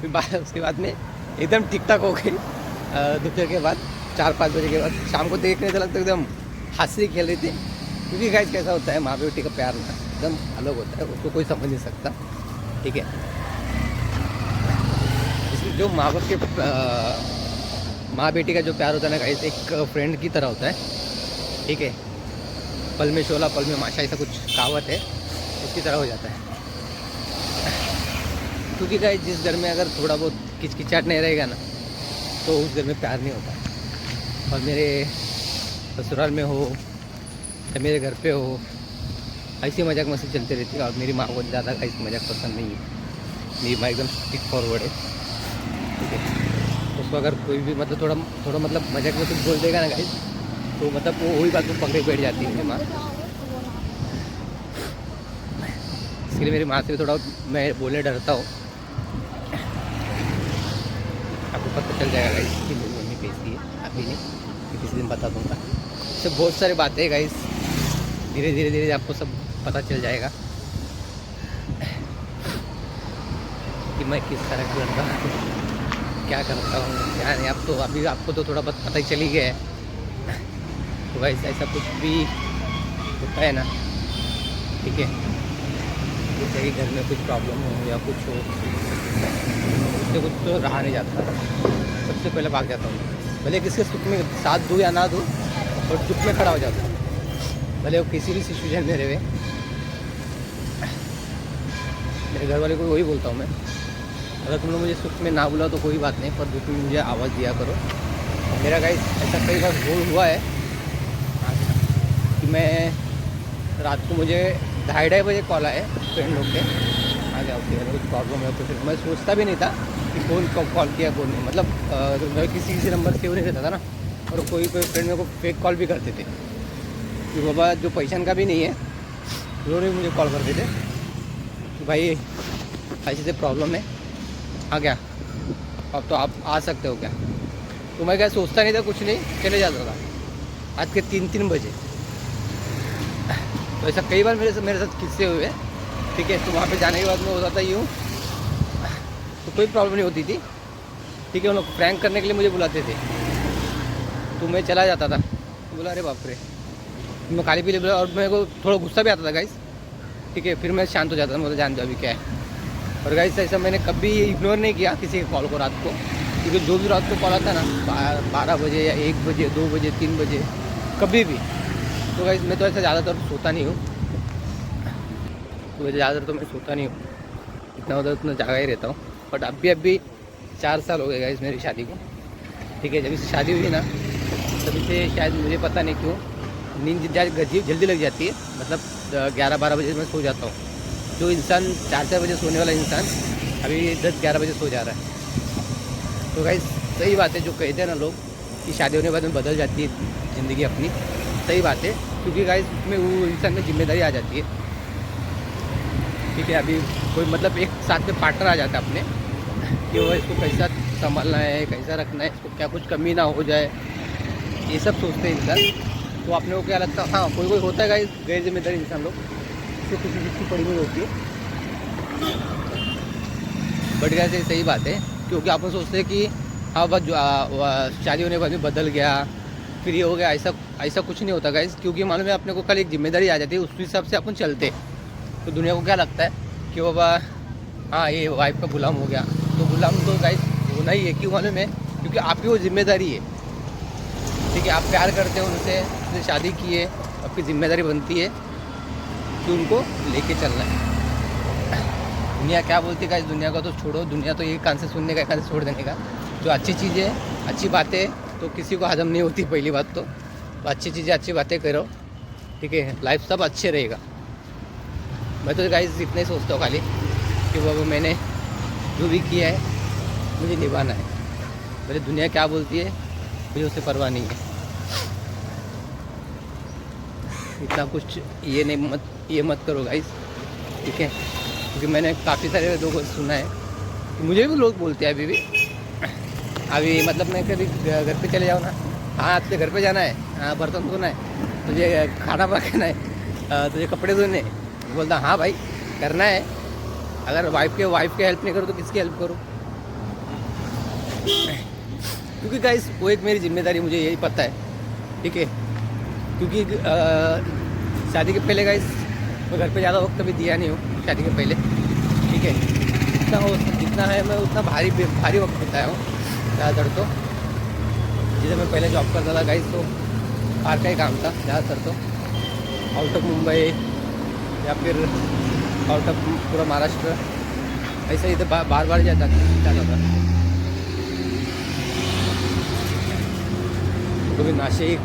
फिर उसके बाद में एकदम ठीक ठाक हो गई। दोपहर के बाद 4-5 बजे के बाद शाम को देखने चला तो एकदम हंसी खेल रही थी। क्योंकि गाइस कैसा होता है, माँ बेटी का प्यार ना एकदम अलग होता है, उसको कोई समझ नहीं सकता, ठीक है। इसलिए जो माँ बाप के माँ बेटी का जो प्यार होता है ना गाइस, एक फ्रेंड की तरह होता है, ठीक है। पल में शोला पल में माशा, ऐसा कुछ कहावत है, उसकी तरह हो जाता है। क्योंकि गाइस जिस घर में अगर थोड़ा बहुत किचकिचाट नहीं रहेगा ना, तो उस घर में प्यार नहीं होता। और मेरे ससुराल में हो या मेरे घर पे हो, ऐसी मजाक मस्ती चलती रहती है। और मेरी माँ को ज़्यादा गाइस मजाक पसंद नहीं है, मेरी माँ एकदम स्ट्रिक्ट फॉरवर्ड है, ठीक है। उसको अगर कोई भी मतलब थोड़ा मतलब मजाक में कुछ बोल देगा ना गाइस, तो मतलब वो वही बात को पकड़े बैठ जाती है मेरी माँ। इसलिए मेरी माँ से थोड़ा मैं बोलने डरता हूँ। आपको पता चल जाएगा गाइस कि मेरी मम्मी कैसी है, अभी नहीं, किसी दिन बता दूँगा। इससे बहुत सारी बातें गाइस, धीरे धीरे आपको सब पता चल जाएगा कि मैं किस तरह की लड़का हूँ, क्या करता हूँ, क्या नहीं। अब तो अभी आपको तो थोड़ा बहुत पता ही चल ही गया है। तो गाइस ऐसा कुछ भी होता है ना, ठीक है, जैसे कि घर में कुछ प्रॉब्लम हो या कुछ हो, उससे कुछ तो रहा नहीं जाता, सबसे पहले भाग जाता हूँ। भले किसके सुख में साथ दूँ या ना दूँ, और दुख में खड़ा हो जाता हूँ, भले वो किसी भी सिचुएशन में रहे। मेरे घर वाले को वही बोलता हूँ मैं, अगर तुम लोग मुझे सुख में ना बुलाओ तो कोई बात नहीं, पर दुख में मुझे आवाज़ दिया करो। मेरा गाइस ऐसा कई बार हुआ है कि मैं रात को मुझे 2:30 बजे कॉल आए फ्रेंड लोग के, आ जाओ कि कुछ प्रॉब्लम है। तो फिर मैं सोचता भी नहीं था कि कौन कॉल किया कौन नहीं, मतलब मैं किसी नंबर सेव नहीं रहता था ना, और कोई फ्रेंड मेरे को फेक कॉल भी करते थे कि बाबा जो पहचान का भी नहीं है, उन्होंने मुझे कॉल करते थे कि भाई ऐसे से प्रॉब्लम है, हाँ क्या अब तो आप आ सकते हो क्या। तो मैं क्या सोचता नहीं था, कुछ नहीं, चले जाता था। आज के 3 बजे तो ऐसा कई बार मेरे साथ किस्से हुए, ठीक है। तो वहाँ पे जाने के बाद में होता था यूँ, तो कोई प्रॉब्लम नहीं होती थी, ठीक है। उन लोग प्रैंक करने के लिए मुझे बुलाते थे, तो मैं चला जाता था। बोला अरे बाप रे, मैं खाली पीले बोला, और मेरे को थोड़ा गुस्सा भी आता था गाइस, ठीक है। फिर मैं शांत हो जाता था, मुझे जान दो अभी क्या है। और गाइस ऐसा मैंने कभी इग्नोर नहीं किया किसी के कॉल को रात को, क्योंकि जो भी रात को कॉल आता ना 12 बजे या 1 बजे 2 बजे 3 बजे कभी भी, तो गाइस मैं तो ऐसा ज़्यादातर सोता नहीं हूँ, तो ज़्यादातर तो मैं सोता नहीं हूँ, इतना उतना जागा ही रहता हूँ। बट अभी 4 साल हो गए गाइस मेरी शादी को, ठीक है। जब से शादी हुई ना, तभी से शायद मुझे पता नहीं क्यों नींद जल्दी लग जाती है, मतलब 11-12 बजे मैं सो जाता हूँ। जो इंसान 4-4 बजे सोने वाला इंसान अभी 10-11 बजे सो जा रहा है। तो गाइस सही बात है जो कहते हैं ना लोग कि शादी होने के बाद में बदल जाती है ज़िंदगी अपनी, सही बात है। क्योंकि गाइस उसमें वो इंसान में जिम्मेदारी आ जाती है, ठीक है। अभी कोई मतलब एक साथ में पार्टनर आ जाता है अपने कि वो इसको कैसा संभालना है, कैसा रखना है, इसको क्या कुछ कमी ना हो जाए, ये सब सोचते हैं इंसान। तो आपने को क्या लगता है? हाँ, कोई कोई होता है गाइस गैर जिम्मेदारी इंसान लोग, इससे किसी चीज़ की पड़ी हुई होती है। बट गाइस ये सही बात है, क्योंकि आप सोचते हैं कि हाँ बस शादी होने के बाद में बदल गया, फिर ये हो गया, ऐसा कुछ नहीं होता गाइस। क्योंकि मालूम है अपने को कल एक जिम्मेदारी आ जाती है, उस हिसाब से अपन चलते। तो दुनिया को क्या लगता है कि बाबा हाँ ये वाइफ का गुलाम हो गया, तो गुलाम तो गाइस होना ही है। क्यों मालूम है? क्योंकि आपकी वो जिम्मेदारी है, ठीक है। आप प्यार करते हो उनसे शादी की है, आपकी जिम्मेदारी बनती है कि उनको लेके चलना है। दुनिया क्या बोलती है गाइस, दुनिया का तो छोड़ो, दुनिया तो ये कान से सुनने का, कान से छोड़ देने का। जो अच्छी चीज़ें, अच्छी बातें तो किसी को हजम नहीं होती, पहली बात तो अच्छी चीज़ें, अच्छी बातें करो, ठीक है, लाइफ सब अच्छे रहेगा। मैं तो गाइस इतना ही सोचता हूँ खाली कि बाबा मैंने जो भी किया है मुझे निभाना है। भले दुनिया क्या बोलती है मुझे उससे परवाह नहीं है। इतना कुछ ये मत करो गाइस, ठीक है। क्योंकि मैंने काफ़ी सारे लोगों को सुना है कि मुझे भी लोग बोलते हैं अभी मतलब मैं कभी घर पे चले जाऊँ ना, हाँ तुझे घर पे जाना है, हाँ बर्तन धोना है, तुझे खाना पकाना है, तुझे कपड़े धोने हैं, बोलता हाँ भाई करना है। अगर वाइफ के हेल्प नहीं करो तो किसकी हेल्प करो? क्योंकि गाइस वो एक मेरी जिम्मेदारी, मुझे यही पता है, ठीक है। क्योंकि शादी के पहले गाइस मैं घर पे ज़्यादा वक्त कभी दिया नहीं हूँ, शादी के पहले, ठीक है। जितना है मैं उतना भारी वक्त बिताया हूँ ज़्यादातर। तो जैसे मैं पहले जॉब करता था गाइस, तो कार का ही काम था ज़्यादातर, तो आउट ऑफ मुंबई या फिर आउट ऑफ पूरा महाराष्ट्र, ऐसा ही तो बार बार जाता था। कभी नासिक,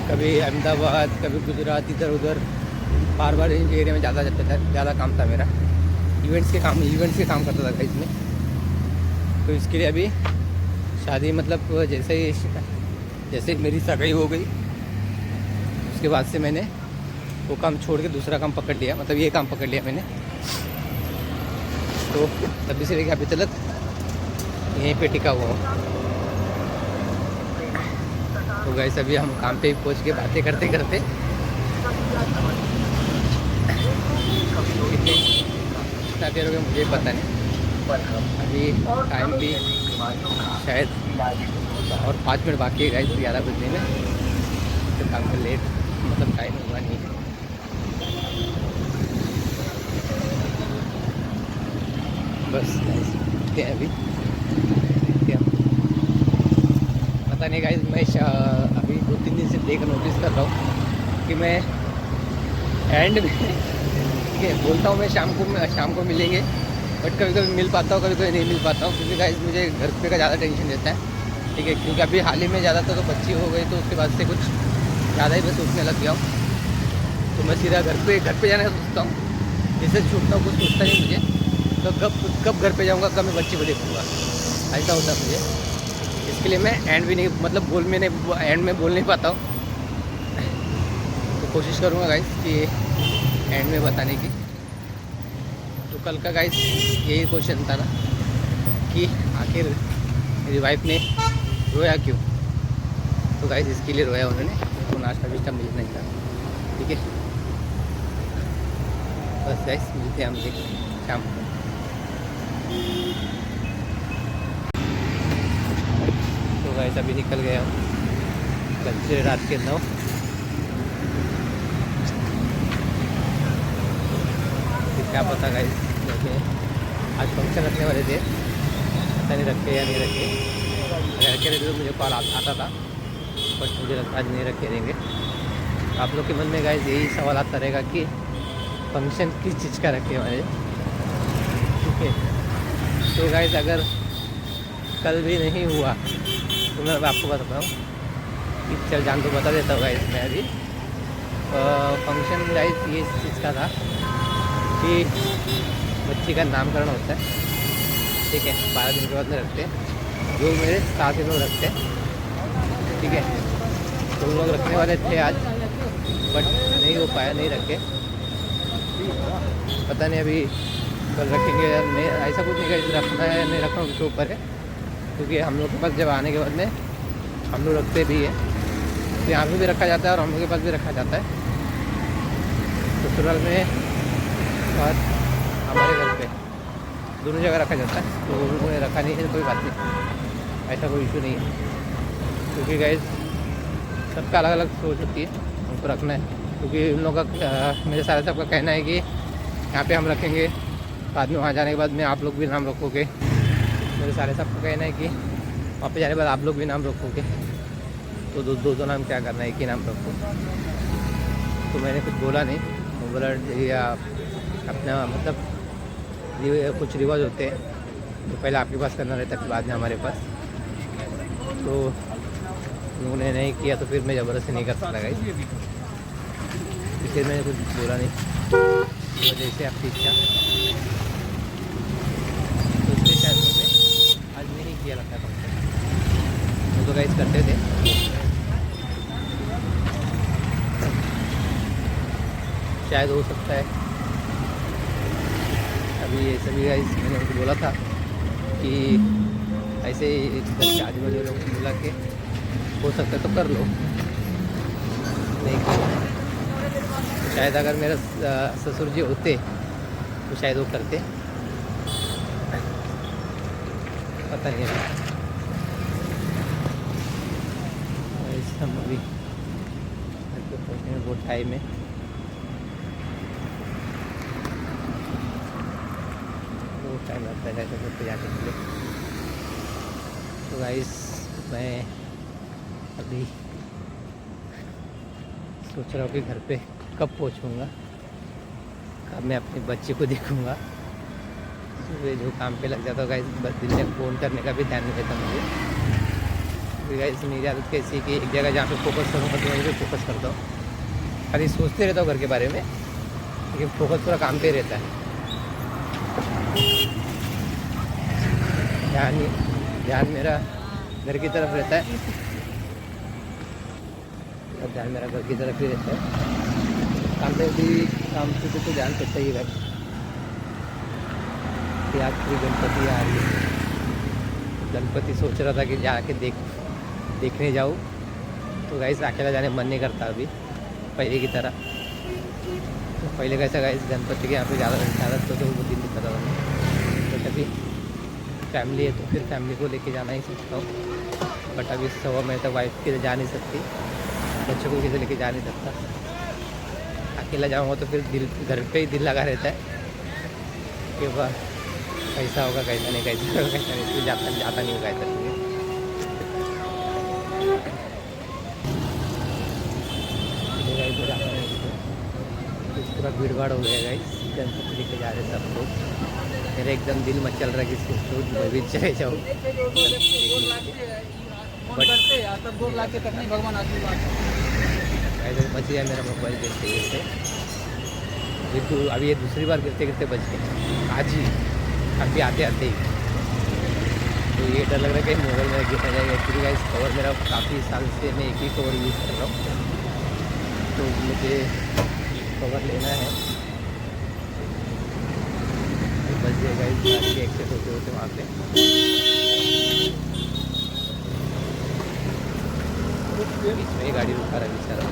कभी अहमदाबाद, कभी गुजरात, इधर उधर बार बार इन एरिया में ज़्यादा काम था मेरा। इवेंट्स के काम करता था इसमें। तो इसके लिए अभी शादी मतलब जैसे मेरी सगाई हो गई, उसके बाद से मैंने वो काम छोड़ के दूसरा काम पकड़ लिया, मतलब ये काम पकड़ लिया मैंने। तो तभी से लेकर अभी तक यहीं पे टिका हुआ हूँ। तो गाइस अभी हम काम पे पहुँच के बातें करते करते कितना देर हो गया मुझे पता नहीं। अभी टाइम भी शायद और 5 मिनट बाकी है गाइस 11 बजने में। तो काम में लेट मतलब टाइम हुआ नहीं है। बस देखते हैं अभी क्या पता नहीं गाइस। मैं अभी 2-3 दिन से नोटिस कर रहा हूँ कि मैं एंड में ठीक है बोलता हूँ मैं शाम को मिलेंगे, बट कभी कभी मिल पाता हूँ, कभी कभी नहीं मिल पाता हूँ। क्योंकि गाइस मुझे घर पे का ज़्यादा टेंशन देता है, ठीक है। क्योंकि अभी हाल ही में ज़्यादातर तो बच्ची हो गई, तो उसके बाद से कुछ ज़्यादा ही मैं सोचने लग गया हूँ। तो मैं सीधा घर पे जाने का सोचता हूँ। जैसे छूटता हूँ कुछ सोचता नहीं मुझे, तो कब घर पे जाऊँगा, कब मैं बच्ची को देखूँगा, ऐसा होता है मुझे। इसके लिए मैं एंड भी नहीं मतलब एंड में बोल नहीं पाता हूँ। तो कोशिश करूँगा गाइस कि एंड में बताने की। तो कल का गाइस यही क्वेश्चन था ना कि आखिर मेरी वाइफ ने रोया क्यों। तो गाइस इसके लिए रोया उन्होंने, तो नाश्ता विश्ता मिल नहीं था, ठीक है। बस गाइस मिलते हैं हम शाम को। तो गाइस अभी निकल गया हूँ, कल से रात के 9। क्या पता गाइस, जैसे आज फंक्शन रखने वाले थे, पता नहीं रखे या नहीं रखे। अगर रखे रहते तो मुझे कॉल आता था, बट मुझे लगता आज नहीं रखे रहेंगे। आप लोग के मन में गाइस यही सवाल आता रहेगा कि फंक्शन किस चीज़ का रखे वाले, ठीक है। तो गाइस अगर कल भी नहीं हुआ तो मैं आपको बताता हूँ कि चल जान तो बता देता हूँ गाइस मैं अभी। फंक्शन गाइस ये इस चीज़ का था कि बच्ची का नामकरण होता है, ठीक है। 12 दिन के बाद में रखते हैं, जो मेरे साथ ही लोग रखते हैं, ठीक है। तो उन लोग रखने वाले थे आज, बट नहीं हो पाया, नहीं रखे। पता नहीं अभी कल रखेंगे या नहीं, ऐसा कुछ नहीं गाइस, रखना है नहीं रखना उनके ऊपर है, क्योंकि हम लोग के पास जब आने के बाद में हम लोग रखते भी है, तो यहाँ पे भी रखा जाता है और हम लोग के पास भी रखा जाता है ससुराल में और हमारे घर पे दोनों जगह रखा जाता है। तो उन लोगों ने रखा नहीं है, कोई बात नहीं, ऐसा कोई इशू नहीं है, क्योंकि गाइस सबका अलग अलग सोच होती है, उनको रखना है। क्योंकि उन लोगों का मेरे सारे सबका कहना है कि यहाँ पे हम रखेंगे, बाद में वहाँ जाने के बाद में आप लोग भी नाम रखोगे। मेरे सारे सबका कहना है कि वहाँ पे जाने के बाद आप लोग भी नाम रखोगे, तो दो नाम क्या करना है, एक ही नाम रखो। तो मैंने कुछ बोला नहीं, वो बोला या अपना मतलब कुछ रिवाज होते हैं तो पहले आपके पास करना रहता है, बाद में हमारे पास। तो उन्होंने नहीं किया तो फिर मैं ज़बरदस्ती नहीं कर सकता गाइस, इसलिए मैंने कुछ बोला नहीं, तो जैसे आपकी इच्छा। तो इसलिए शायद मैंने आज नहीं किया लगता था, वो तो गाइस करते थे। शायद हो सकता है अभी ये सभी गाइस, मैंने उनको बोला था कि ऐसे ही घर के आजू बाजू लोगों को मिला के हो सकता है तो कर लो, नहीं कर। शायद अगर मेरा ससुर जी होते तो शायद वो करते, पता नहीं है। हम अभी घर पे पहुँचने में बहुत टाइम है, बहुत टाइम लगता है घर पे जाने के लिए। तो गाइस मैं अभी सोच रहा हूँ कि घर पे कब पहुँचूँगा, कब मैं अपने बच्चे को देखूँगा। सुबह जो काम पे लग जाता हूँ गाइस, दिन में फ़ोन करने का भी ध्यान नहीं रहता मुझे। तो गाइस मेरी आदत कैसी है कि एक जगह जहाँ पे फोकस करूँगा तो वहीं पे फोकस करता हूँ, खाली सोचते रहता हूँ घर के बारे में, लेकिन फोकस पूरा काम पे रहता है। ध्यान मेरा घर की तरफ रहता है, और ध्यान मेरा घर की तरफ ही रहता है। काम पे तो ध्यान करता ही है कि आखिरी गणपति आ रही है, गणपति सोच रहा था कि जाके देखने जाऊँ, तो गाइस अकेला जाने मन नहीं करता अभी पहले की तरह। तो पहले कैसा गाइस गणपति के यहाँ पे ज़्यादा तो वो दिन नहीं पता था, तो कभी फैमिली है तो फिर फैमिली को लेके जाना ही सकता हूँ, बट अभी 100 महीने तक वाइफ के जा नहीं सकती, बच्चों को किसी लेके जा नहीं सकता। अकेला जाऊँगा तो फिर घर पे ही दिल लगा रहता है कि वाह कैसा होगा कैसा नहीं, इसलिए जाता नहीं होगा ऐसा। जाता नहीं, कुछ पूरा भीड़ भाड़ हो गया गाइस, गणपति लेके जा रहे सब लोग। मेरा एकदम दिल मचल रहा है कि सोच मैं भी चले जाऊँ, ऐसे बच गया मेरा मोबाइल गिरते गिरते। अभी ये दूसरी बार गिरते गिरते बच गए आज ही, अभी आते आते ही। तो ये डर लग रहा है कि मोबाइल मेरा गिरना जाएगा। एक्चुअली गाइस कवर मेरा काफ़ी साल से मैं एक ही कवर यूज़ कर रहा हूँ, तो मुझे कवर लेना है। बच गया गाइस, गाड़ी के एक्सेस होते होते वहाँ पे। बीच में ही गाड़ी रुका रहा बेचारा।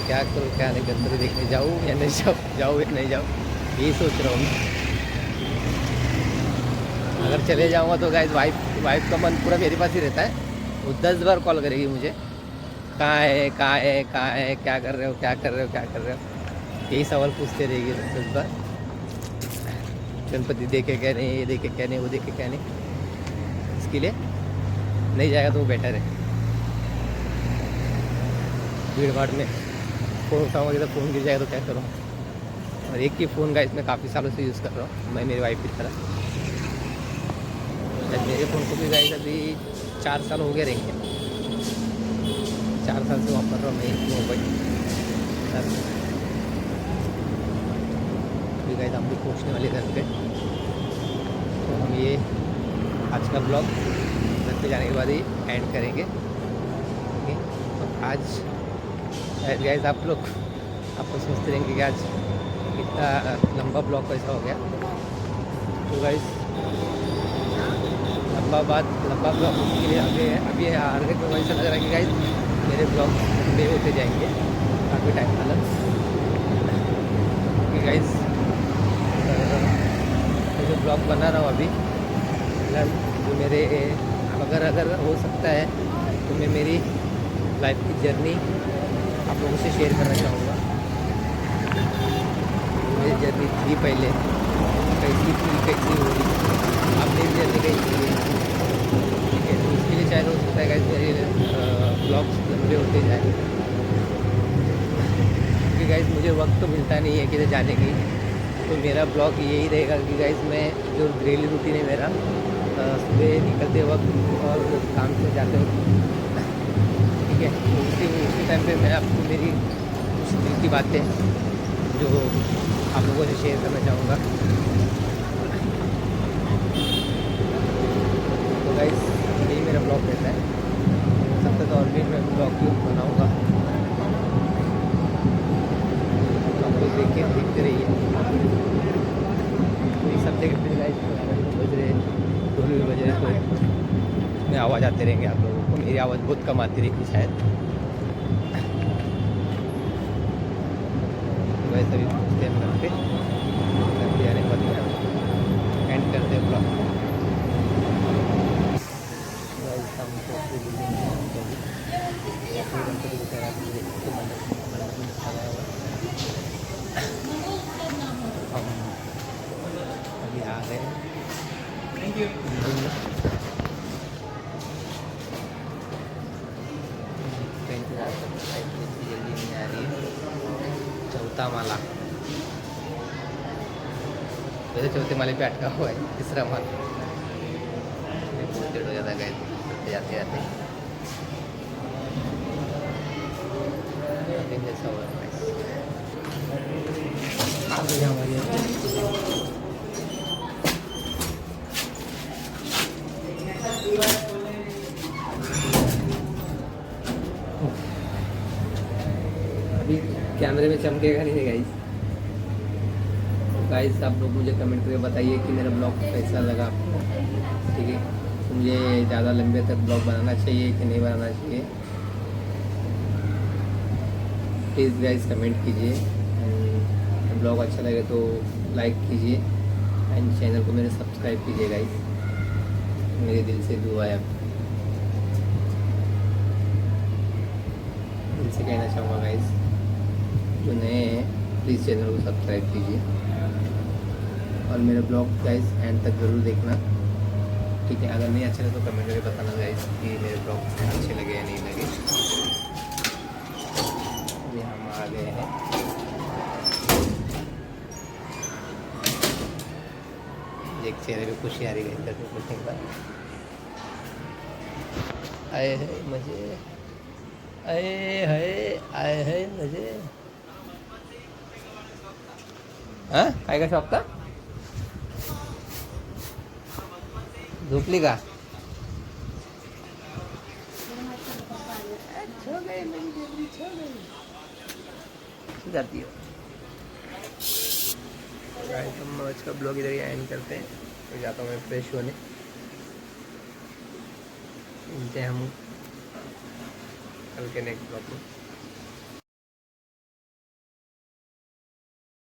क्या करूँ क्या नहीं, गणपति देखने जाऊँ या नहीं जाऊँ या नहीं जाऊँ, यही सोच रहा हूँ। अगर चले जाऊँगा तो गाइस वाइफ का मन पूरा मेरे पास ही रहता है, वो 10 बार कॉल करेगी मुझे, कहाँ है क्या कर रहे हो, यही सवाल पूछते रहेगी 10 बार। गणपति देखे क्या नहीं, ये देखे क्या नहीं, वो देखे क्या नहीं। इसके लिए नहीं जाएगा तो वो बेटर है। भीड़ भाड़ में फ़ोन उठाऊँगा तो फ़ोन गिर जाएगा तो क्या करूँ। और एक ही फ़ोन का इसमें काफ़ी सालों से यूज़ कर रहा हूँ मैं, मेरी वाइफ की तरह। मेरे फ़ोन को भी गाइस अभी 4 साल हो गए रहेंगे, 4 साल से वापर रहा हूँ मैं मोबाइल। अभी गाइस हम भी पहुँचने वाले घर पे, तो हम ये आज का ब्लॉग लाइफ पे जाने के बाद ही एंड करेंगे। ठीक है, तो आज गाइस आप लोग सोचते रहेंगे कि आज इतना लंबा ब्लॉग कैसा हो गया। तो गाइस लंबा ब्लॉग के लिए अभी आगे को ऐसा लग रहा है कि गाइस मेरे ब्लॉग लंबे होते जाएंगे काफ़ी टाइम तक। कि गाइस जो ब्लॉग बना रहा हूँ अभी फिलहाल, जो मेरे अगर हो सकता है तो मैं मेरी लाइफ की जर्नी आप लोगों से शेयर करना चाहूँगा। मेरी जर्नी थी पहले कैसी थी, कैसी हुई, अब मेरी जर्नी कैसी है। ठीक है, तो उसके लिए चाहे हो सकता है गाइस मेरे ब्लॉग्स लंबे होते जाए, क्योंकि गाइस मुझे वक्त तो मिलता नहीं है किधर जाने की। तो मेरा ब्लॉग यही रहेगा कि गाइस मैं जो डेली रूटीन है मेरा सुबह निकलते वक्त और काम से जाते वक्त, ठीक है, तो उसी टाइम पे मैं आपको मेरी कुछ दिल की बातें जो आप लोगों से शेयर करना चाहूँगा। तो गाइस यही मेरा ब्लॉग रहता है। हो सकता है तो और भी मैं ब्लॉग बनाऊँगा, आप लोग देखते रहिए। तो इस हफ्ते के फिर गाइस बज रहे 2 बज रहे, तो उसमें आवाज़ आते रहेंगे आप लोगों को। मेरी आवाज़ बहुत कम आती रहेगी शायद। वैसे भी पूछते हैं घर पे आने के बाद एंड करते हैं ब्लॉग। हम अभी आ गए, थैंक यू। जल्दी नहीं आ रही है। चौथा माला, वैसे चौथे माले पे अटका हुआ है, तीसरा माला। बहुत देर हो जाता है जाते जाते दिन जैसा हुआ है। अभी कैमरे में चमकेगा नहीं गाइस। गाइस आप लोग मुझे कमेंट करके बताइए कि मेरा ब्लॉग कैसा लगा आपको। ठीक है, तो मुझे ज़्यादा लंबे तक ब्लॉग बनाना चाहिए कि नहीं बनाना चाहिए, प्लीज़ गाइस कमेंट कीजिए। ब्लॉग अच्छा लगे तो लाइक कीजिए एंड चैनल को मेरे सब्सक्राइब कीजिए गाइस। मेरे दिल से दुआ है, दिल से कहना चाहूँगा गाइस, जो नए हैं प्लीज़ चैनल को सब्सक्राइब कीजिए और मेरे ब्लॉग गाइस एंड तक ज़रूर देखना। ठीक है, अगर नहीं अच्छा लगे तो कमेंट करके बताना गाइस कि मेरे ब्लॉग अच्छे लगे या नहीं लगे। अभी हम आ गए हैं, एक चेहरे पे खुशी आ रही है इधर पे कुछ नहीं। आए है मजे, आए है मजे। हाँ, काय का शॉप था? झोपली का? जाती हो। हम आज का ब्लॉग इधर ही एंड करते हैं। तो जाता हूँ मैं फ्रेश होने। मिलते हैं हम कल के नेक्स्ट ब्लॉग में।